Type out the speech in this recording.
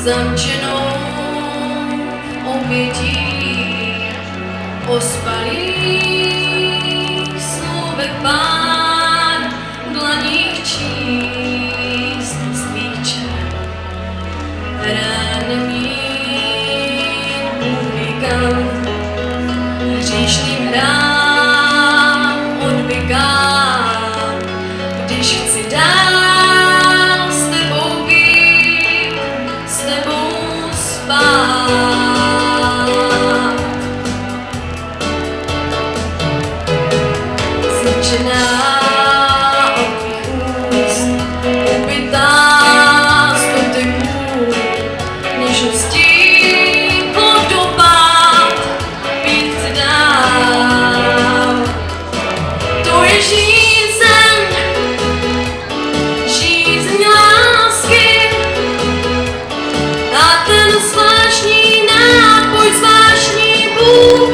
zamčenou obětí ospalých slovek pár v dlaních číst z tvých čer. Rány mín ubíkám, hříšným hrám odbykám, když chci dál s tebou být, s tebou spát. Zničená od tvých úst, ubitá z dotyků, něžností podobát, být chci dál. To je žízeň lásky a ten zvláštní nápoj, zvláštní Bůh.